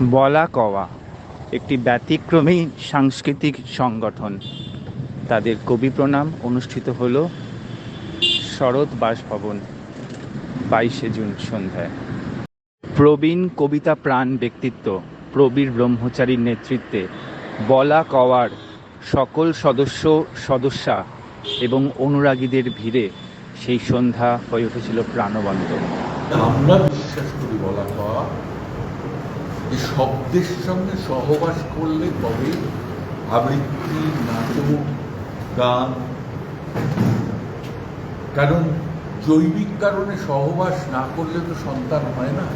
বলা কওয়া একটি ব্যতিক্রমী সাংস্কৃতিক সংগঠন। তাদের কবি প্রণাম অনুষ্ঠিত হল শরৎ বাসভবন 22 জুন সন্ধ্যায়। প্রবীণ কবিতা প্রাণ ব্যক্তিত্ব প্রবীর ব্রহ্মচারীর নেতৃত্বে বলা কওয়ার সকল সদস্যা এবং অনুরাগীদের ভিড়ে সেই সন্ধ্যা হয়ে উঠেছিল প্রাণবন্ত। আমরা বিশ্বাস করি বলা কওয়া যে শব্দের সঙ্গে সহবাস করলে তবে আবৃত্তি, নাটক, গান, কারণ জৈবিক কারণে সহবাস না করলে তো সন্তান হয় না,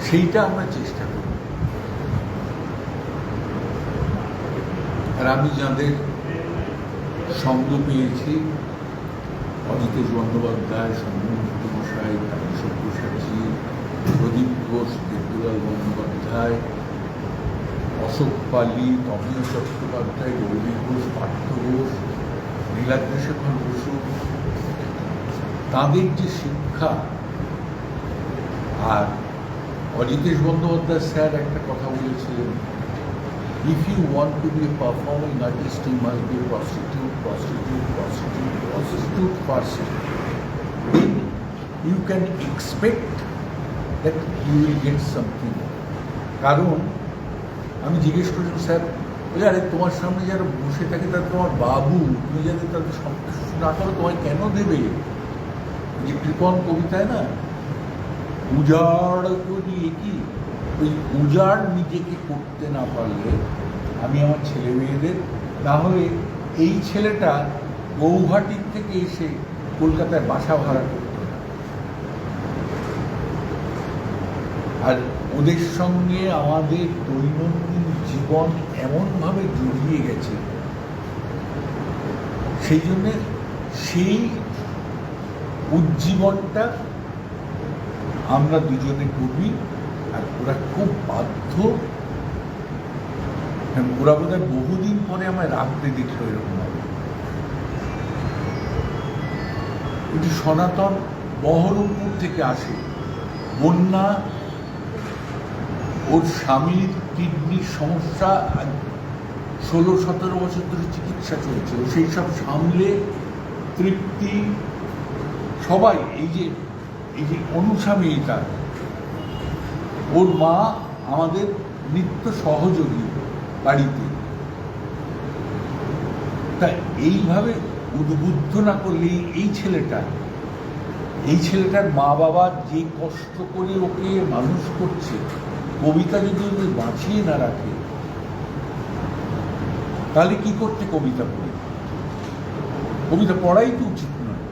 সেইটা আমরা চেষ্টা করি। আর আমি যাদের সঙ্গ পেয়েছি, অজিতেশ বন্দ্যোপাধ্যায়, শম্ভুমিত্র মশাই, সব্যসাচী, প্রদীপ ঘোষ, দেবদুলাল বন্দ্যোপাধ্যায়, অশোক পালি, তমিয় চট্টোপাধ্যায়, গৌরী ঘোষ, পার্থ ঘোষ, নীলাদ্রিশেখর বসু, তাদের যে শিক্ষা। আর অজিতেশ বন্দ্যোপাধ্যায় স্যার একটা কথা বলেছিলেন, if you want to be a performing artist, you must be a prostitute first. Then you can expect that you will get something. কারণ আমি জিজ্ঞেস করেছিলাম, স্যার বলে, আরে তোমার সামনে যারা বসে থাকে তারা তোমার বাবু, তুমি যাতে তাদের সন্তুষ্ট না করো তোমায় কেন দেবে? যে কৃপণ কবিতায় না, উজাড় করি কি, ওই উজাড় নিজেকে করতে না পারলে আমি আমার ছেলে মেয়েদের, তাহলে এই ছেলেটা গৌহাটির থেকে এসে কলকাতায় বাসা ভাড়া করত না। আর ওদের সঙ্গে আমাদের দৈনন্দিন জীবন এমনভাবে জড়িয়ে গেছে, সেই জন্যে সেই উজ্জীবনটা আমরা দুজনে করি। আর ওরা খুব বাধ্য, ওরা বোধহয় বহুদিন পরে আমায় রাখতে দেখলো এরকম ভাবে। এটি সনাতন বহরমপুর থেকে আসে, বন্যা, ওর স্বামীর কিডনির সমস্যা, 16-17 বছর ধরে চিকিৎসা চলছে, ও সেই সব সামলে, তৃপ্তি, সবাই এই যে অনুস্বামীটা, ওর মা আমাদের নিত্য সহযোগী বাড়িতে। তা এইভাবে উদ্বুদ্ধ না করলে এই ছেলেটার মা বাবা যে কষ্ট করে ওকে মানুষ করছে, কবিতা যদি ওকে বাঁচিয়ে না রাখে তাহলে কি করতে? কবিতা পড়ে, কবিতা পড়াই তো উচিত নয়।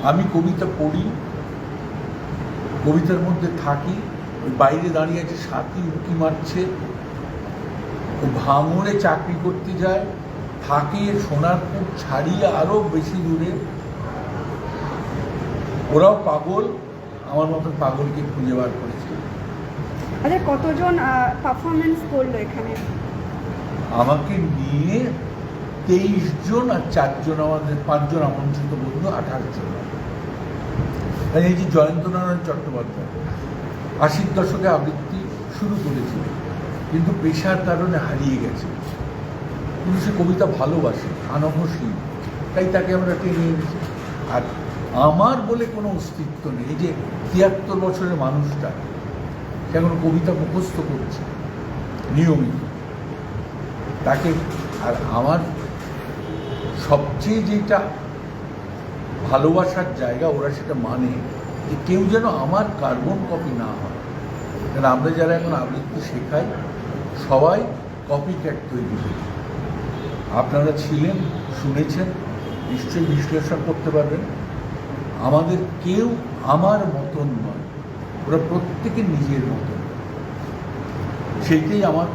আমি কবিতা পড়ি, কবিতার মধ্যে থাকি। বাইরে দাঁড়িয়ে আছে, সাথী উঁকি মারছে, ও ভাঙড়ে চাকরি করতে যায়, থাকে সোনারপুর ছাড়িয়ে আরো বেশি দূরে। ওরাও পাগল, আমার মতন পাগলকে খুঁজে বার করেছে। আচ্ছা, কতজন পারফরমেন্স করলো এখানে? আমাকে নিয়ে 23 জন, আর 4 জন আমাদের 5 জন আমন্ত্রিত বন্ধু, 28 জন। এই যে জয়ন্তনারায়ণ চট্টোপাধ্যায় 80-র দশকে আবৃত্তি শুরু করেছিল, কিন্তু পেশার কারণে হারিয়ে গেছে। কিন্তু সে কবিতা ভালোবাসে, আনহসী, তাই তাকে আমরা টেনে এনেছি। আর আমার বলে কোনো অস্তিত্ব নেই। এই যে 73 বছরের মানুষটা সে এখন কবিতা মুখস্থ করছে নিয়মিত, তাকে। আর আমার সবচেয়ে যেটা ভালোবাসার জায়গা, ওরা সেটা মানে যে কেউ যেন আমার কার্বন কপি না হয়। কারণ আমরা যারা এখন আবৃত্তি শেখাই সবাই কপি ক্যাট তৈরি করি। আপনারা ছিলেন, শুনেছেন, নিশ্চয়ই বিশ্লেষণ করতে পারবেন। আমাদের কেউ আমার মতন নয়, ওরা প্রত্যেকে নিজের মতন। সেইটাই আমার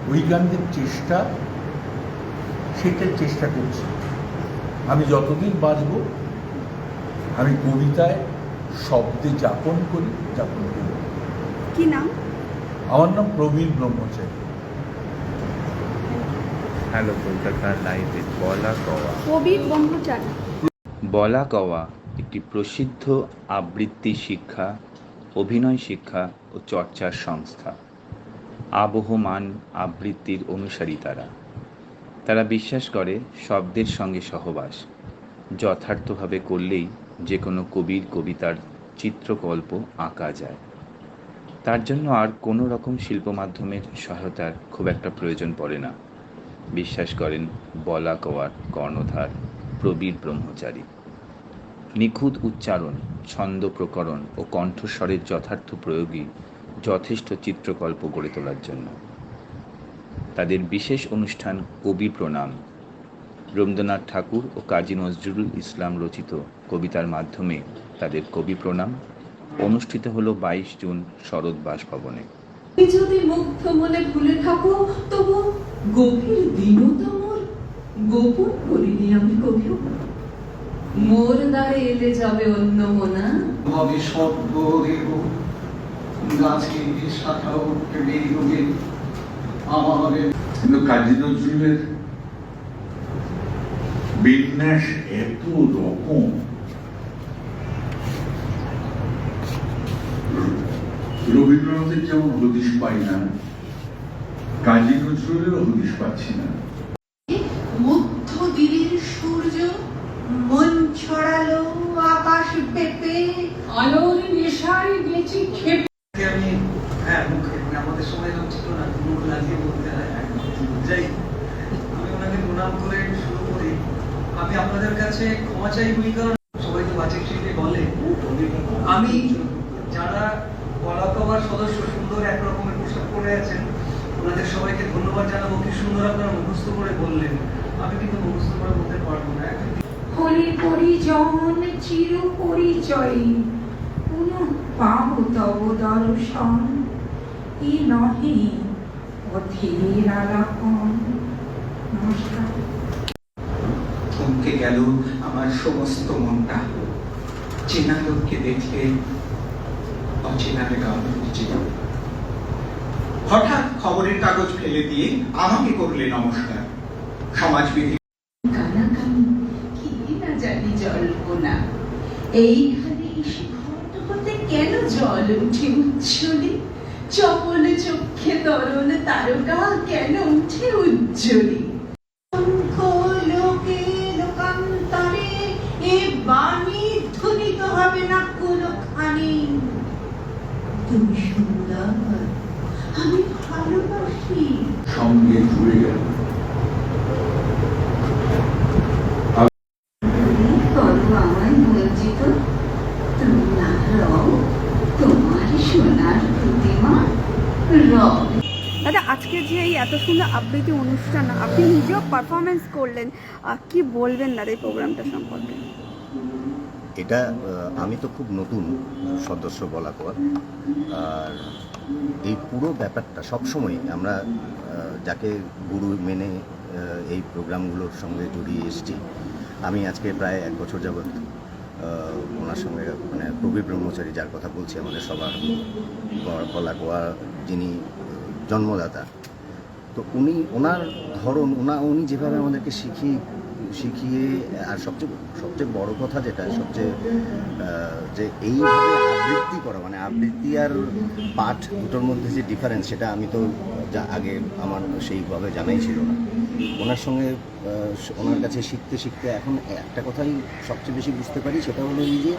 বৈজ্ঞানিক চেষ্টা, সেটার চেষ্টা করছি। আমি যতদিন বাঁচব আমি কবিতায় শব্দে যাপন করি। কি নাম? আমার নাম প্রবীর ব্রহ্মচারী। হ্যালো কলকাতা লাইভে বলা কওয়া। প্রবীর ব্রহ্মচারী। বলা কওয়া একটি প্রসিদ্ধ আবৃত্তি শিক্ষা, অভিনয় শিক্ষা ও চর্চার সংস্থা। আবহমান আবৃত্তির অনুসারী তারা বিশ্বাস করে শব্দের সঙ্গে সহবাস যথার্থভাবে করলেই যে কোনো কবির কবিতার চিত্রকল্প আঁকা যায়। তার জন্য আর কোনো রকম শিল্প মাধ্যমের সহায়তার খুব একটা প্রয়োজন পড়ে না, বিশ্বাস করেন বলা কওয়ার কর্ণধার প্রবীর ব্রহ্মচারী। নিখুঁত উচ্চারণ, ছন্দ প্রকরণ ও কণ্ঠস্বরের যথার্থ প্রয়োগই যথেষ্ট চিত্রকল্প গড়ে তোলার জন্য। তাদের বিশেষ অনুষ্ঠান কবি প্রণাম। রবীন্দ্রনাথ ঠাকুর ও কাজী নজরুল ইসলাম রচিত কবিতার মাধ্যমে তাদের কবি প্রণাম অনুষ্ঠিত হলো 22 জুন শরৎ বাসভবনে। তুমি যদি মুগ্ধ মনে ভুলে থাকো, তবু গভীর দীনতা মোর গোপন করিনি আমি কবিও। মোর দ্বারে এলে যাবে অন্য মনা, ভাবে স্বর্গ দেব গাছে শাখা উঠতে বেরোবে আমারে। কিন্তু কাজী নজরুলের বিন্যাস এত রকম, রবীন্দ্রনাথের যেমন হদিশ পাই না, কাজী নজরুলেরও হদিশ পাচ্ছি না। মুগ্ধ দিনের সূর্য মন ছড়ালো আকাশ পেপে, আলোর নেশায় বেঁচে খেপে। আমি মুখে আমাদের সময় যখন ছিল না, মুখ লাগিয়ে বলতে হয় যাই। আমি ওনাকে প্রণাম করে শুরু করি। আমি আপনাদের কাছে ক্ষমা চাই, কারণ সবাই তো বাচিক শিল্পী বলে। আমি যারা বলা কওয়ার সদস্য সুন্দর একরকমের পোশাক পরে আছেন, ওনাদের সবাইকে ধন্যবাদ জানাবো। কি সুন্দর আপনারা মুখস্থ করে বললেন। আমি কিন্তু মুখস্থ করে বলতে পারবো না। হরি পরিজন চির পরিচয়, পুনঃ পাব তব দর্শন। ই নহে অধীর আলাপন। নমস্কার। থমকে গেল আমার সমস্ত মনটা, চেনা লোককে দেখলে অচেনার গান ছিল। হঠাৎ খবরের কাগজ ফেলে দিয়ে আমাকে করলে নমস্কার। সমাজবিধি কানাকানি কি না জানি জল্পনা, এইখানে এসে ঘট হতে কেন জল উঠে উচ্ছলে? চপল চক্ষে তরল তারকা কেন উঠে উজ্জ্বলে? লোকে লোকান্তরে এ বাণী ধ্বনিত হবে না কোনখানি। তুমি সুন্দর, আমি ভালোবাসি। সঙ্গে জুড়ে গেল। আমায় বঞ্চিত, তোমার রং, তোমার সোনার প্রতিমা রং। দাদা, আজকে যে এই এত সুন্দর আবৃত্তি অনুষ্ঠান আপনি নিজেও পারফরমেন্স করলেন, কি বলবেন দাদা এই প্রোগ্রামটা সম্পর্কে? এটা আমি তো খুব নতুন সদস্য বলা কওয়ার, আর এই পুরো ব্যাপারটা সবসময় আমরা যাকে গুরু মেনে এই প্রোগ্রামগুলোর সঙ্গে জড়িয়ে এসেছি। আমি আজকে প্রায় 1 বছর যাবৎ ওনার সঙ্গে, মানে প্রবীর ব্রহ্মচারী যার কথা বলছি, আমাদের সবার বলা কোয়া যিনি জন্মদাতা, তো ওনার ধরন, উনি যেভাবে আমাদেরকে শিখিয়ে, আর সবচেয়ে বড় কথা যেটা যে এইভাবে আবৃত্তি করা, মানে আবৃত্তি আর পাঠ দুটোর মধ্যে যে ডিফারেন্স, সেটা আমি তো আগে আমার সেইভাবে জানাই ছিল না। ওনার সঙ্গে ওনার কাছে শিখতে এখন একটা কথাই সবচেয়ে বেশি বুঝতে পারি, সেটা হলো এই যে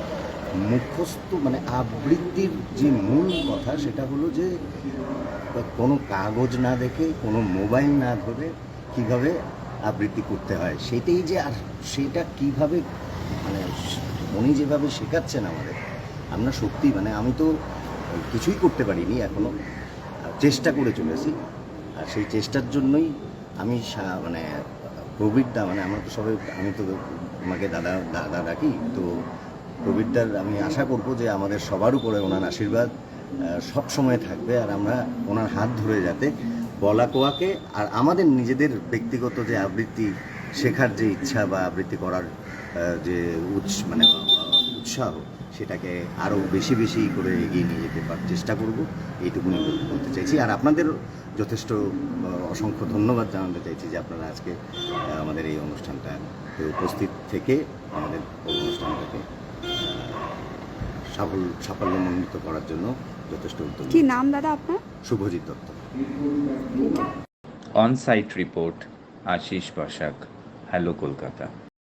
মুখস্থ, মানে আবৃত্তির যে মূল কথা, সেটা হলো যে কোনো কাগজ না দেখে, কোনো মোবাইল না ধরে কীভাবে আবৃত্তি করতে হয়, সেটাই যে। আর সেটা কীভাবে, মানে উনি যেভাবে শেখাচ্ছেন আমাদের, আমরা সত্যি, মানে আমি তো কিছুই করতে পারিনি এখনও, চেষ্টা করে চলেছি। আর সেই চেষ্টার জন্যই আমি মানে প্রবীরদা, মানে আমরা তো সবাই, আমি তো ওনাকে দাদা ডাকি, তো প্রবীরদার আমি আশা করব যে আমাদের সবার উপরে ওনার আশীর্বাদ সব সময় থাকবে, আর আমরা ওনার হাত ধরে যাতে বলা কোয়াকে আর আমাদের নিজেদের ব্যক্তিগত যে আবৃত্তি শেখার যে ইচ্ছা বা আবৃত্তি করার যে উৎসাহ, সেটাকে আরও বেশি বেশি করে এগিয়ে নিয়ে যেতে চেষ্টা করব, এইটুকুনি বলতে চাইছি। আর আপনাদের যথেষ্ট অসংখ্য ধন্যবাদ জানাতে চাইছি যে আপনারা আজকে আমাদের এই অনুষ্ঠানটাতে উপস্থিত থেকে আমাদের অনুষ্ঠানটাকে সাফল্যমণ্ডিত করার জন্য যথেষ্ট উদ্যোগ। কি নাম দাদা আপনার? Subhajit Datta. On site report Ashis Basak, hello Kolkata.